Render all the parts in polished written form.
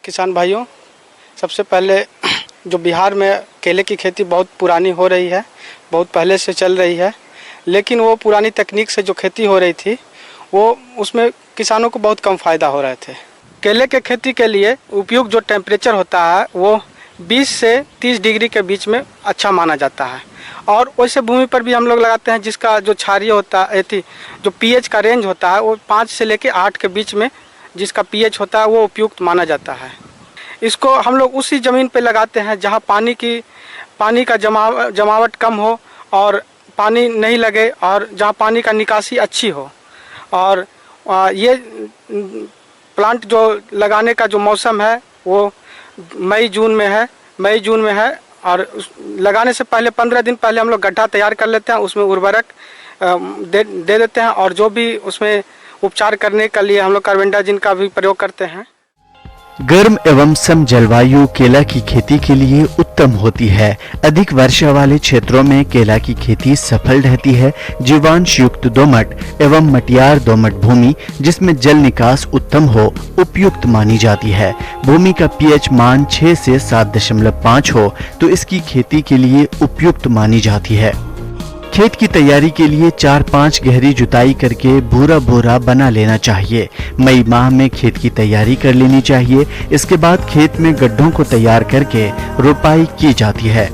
किसान भाइयों, सबसे पहले जो बिहार में केले की खेती बहुत पुरानी हो रही है, बहुत पहले से चल रही है, लेकिन वो पुरानी तकनीक से जो खेती हो रही थी वो उसमें किसानों को बहुत कम फ़ायदा हो रहे थे। केले के खेती के लिए उपयुक्त जो टेम्परेचर होता है वो 20 से 30 डिग्री के बीच में अच्छा माना जाता है। और वैसे भूमि पर भी हम लोग लगाते हैं जिसका जो क्षारीय होता है जो पीएच का रेंज होता है वो 5 से लेकर 8 के बीच में जिसका पीएच होता है वो उपयुक्त माना जाता है। इसको हम लोग उसी ज़मीन पे लगाते हैं जहाँ पानी का जमावट कम हो और पानी नहीं लगे और जहाँ पानी का निकासी अच्छी हो। और ये प्लांट जो लगाने का जो मौसम है वो मई जून में है और लगाने से पहले 15 दिन पहले हम लोग गड्ढा तैयार कर लेते हैं, उसमें उर्वरक दे देते हैं और जो भी उसमें उपचार करने के लिए हम लोग कार्बेंडाजिम का भी प्रयोग करते हैं। गर्म एवं सम जलवायु केला की खेती के लिए उत्तम होती है। अधिक वर्षा वाले क्षेत्रों में केला की खेती सफल रहती है। जीवांश युक्त दोमट एवं मटियार दोमट भूमि जिसमें जल निकास उत्तम हो उपयुक्त मानी जाती है। भूमि का पीएच मान 6 से 7.5 हो तो इसकी खेती के लिए उपयुक्त मानी जाती है। खेत की तैयारी के लिए 4-5 गहरी जुताई करके भूरा भूरा बना लेना चाहिए। मई माह में खेत की तैयारी कर लेनी चाहिए। इसके बाद खेत में गड्ढों को तैयार करके रोपाई की जाती है।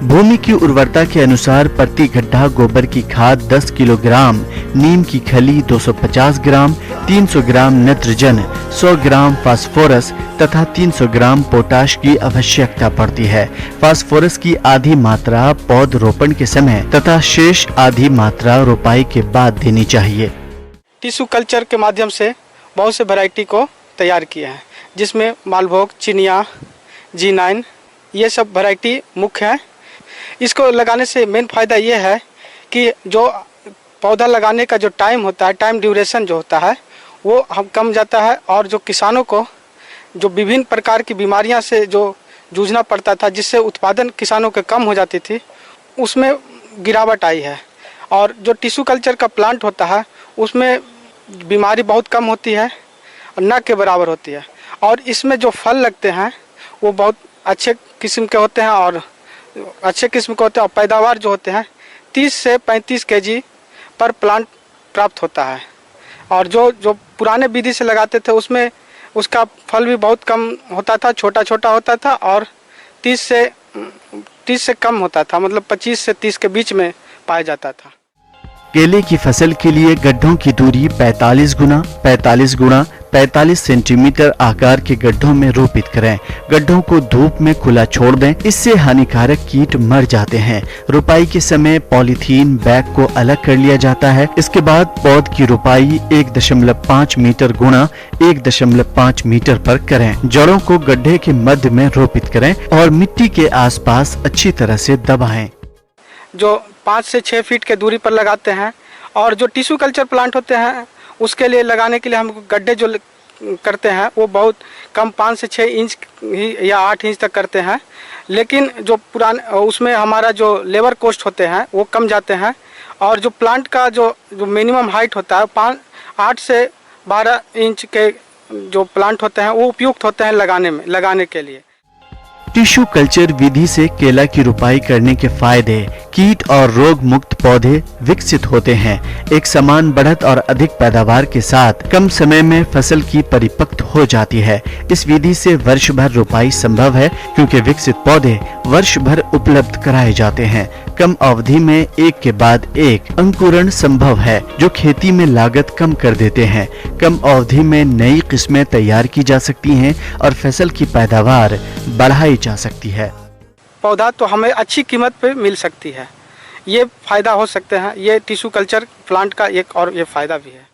भूमि की उर्वरता के अनुसार प्रति गड्ढा गोबर की खाद 10 किलोग्राम, नीम की खली 250 ग्राम, 300 ग्राम नत्रजन, 100 ग्राम फास्फोरस तथा 300 ग्राम पोटाश की आवश्यकता पड़ती है। फास्फोरस की आधी मात्रा पौधरोपण के समय तथा शेष आधी मात्रा रोपाई के बाद देनी चाहिए। टिश्यू कल्चर के माध्यम से बहुत से वैरायटी को तैयार किए हैं जिसमें मालभोग, चिनिया, G9 ये सब वैरायटी मुख्य है। इसको लगाने से मेन फ़ायदा ये है कि जो पौधा लगाने का जो टाइम होता है, टाइम ड्यूरेशन जो होता है वो हम कम जाता है और जो किसानों को जो विभिन्न प्रकार की बीमारियां से जो जूझना पड़ता था जिससे उत्पादन किसानों के कम हो जाती थी उसमें गिरावट आई है। और जो टिश्यू कल्चर का प्लांट होता है उसमें बीमारी बहुत कम होती है और न के बराबर होती है और इसमें जो फल लगते हैं वो बहुत अच्छे किस्म के होते हैं और पैदावार जो होते हैं 30 से 35 kg पर प्लांट प्राप्त होता है। और जो पुराने विधि से लगाते थे उसमें उसका फल भी बहुत कम होता था, छोटा छोटा होता था और 30 से कम होता था, मतलब 25 से 30 के बीच में पाया जाता था। केले की फसल के लिए गड्ढों की दूरी 45 गुना 45 गुना 45 सेंटीमीटर आकार के गड्ढों में रोपित करें। गड्ढों को धूप में खुला छोड़ दें, इससे हानिकारक कीट मर जाते हैं। रोपाई के समय पॉलीथीन बैग को अलग कर लिया जाता है। इसके बाद पौध की रोपाई 1.5 मीटर गुणा 1.5 मीटर पर करें। जड़ों को गड्ढे के मध्य में रोपित करें और मिट्टी के आसपास अच्छी तरह से दबाएं। जो 5 से 6 फीट के दूरी पर लगाते हैं और जो टिश्यू कल्चर प्लांट होते हैं उसके लिए लगाने के लिए हम गड्ढे जो करते हैं वो बहुत कम 5 से 6 इंच ही या 8 इंच तक करते हैं। लेकिन जो पुराने उसमें हमारा जो लेबर कॉस्ट होते हैं वो कम जाते हैं और जो प्लांट का जो मिनिमम हाइट होता है 8 से 12 इंच के जो प्लांट होते हैं वो उपयुक्त होते हैं लगाने के लिए। टिश्यू कल्चर विधि से केला की रोपाई करने के फायदे: कीट और रोग मुक्त पौधे विकसित होते हैं। एक समान बढ़त और अधिक पैदावार के साथ कम समय में फसल की परिपक्व हो जाती है। इस विधि से वर्ष भर रोपाई संभव है क्योंकि विकसित पौधे वर्ष भर उपलब्ध कराए जाते हैं। कम अवधि में एक के बाद एक अंकुरण संभव है जो खेती में लागत कम कर देते हैं। कम अवधि में नई किस्में तैयार की जा सकती हैं और फसल की पैदावार बढ़ाई जा सकती है। पौधा तो हमें अच्छी कीमत पे मिल सकती है, ये फ़ायदा हो सकते हैं। ये टिश्यू कल्चर प्लांट का एक और ये फ़ायदा भी है।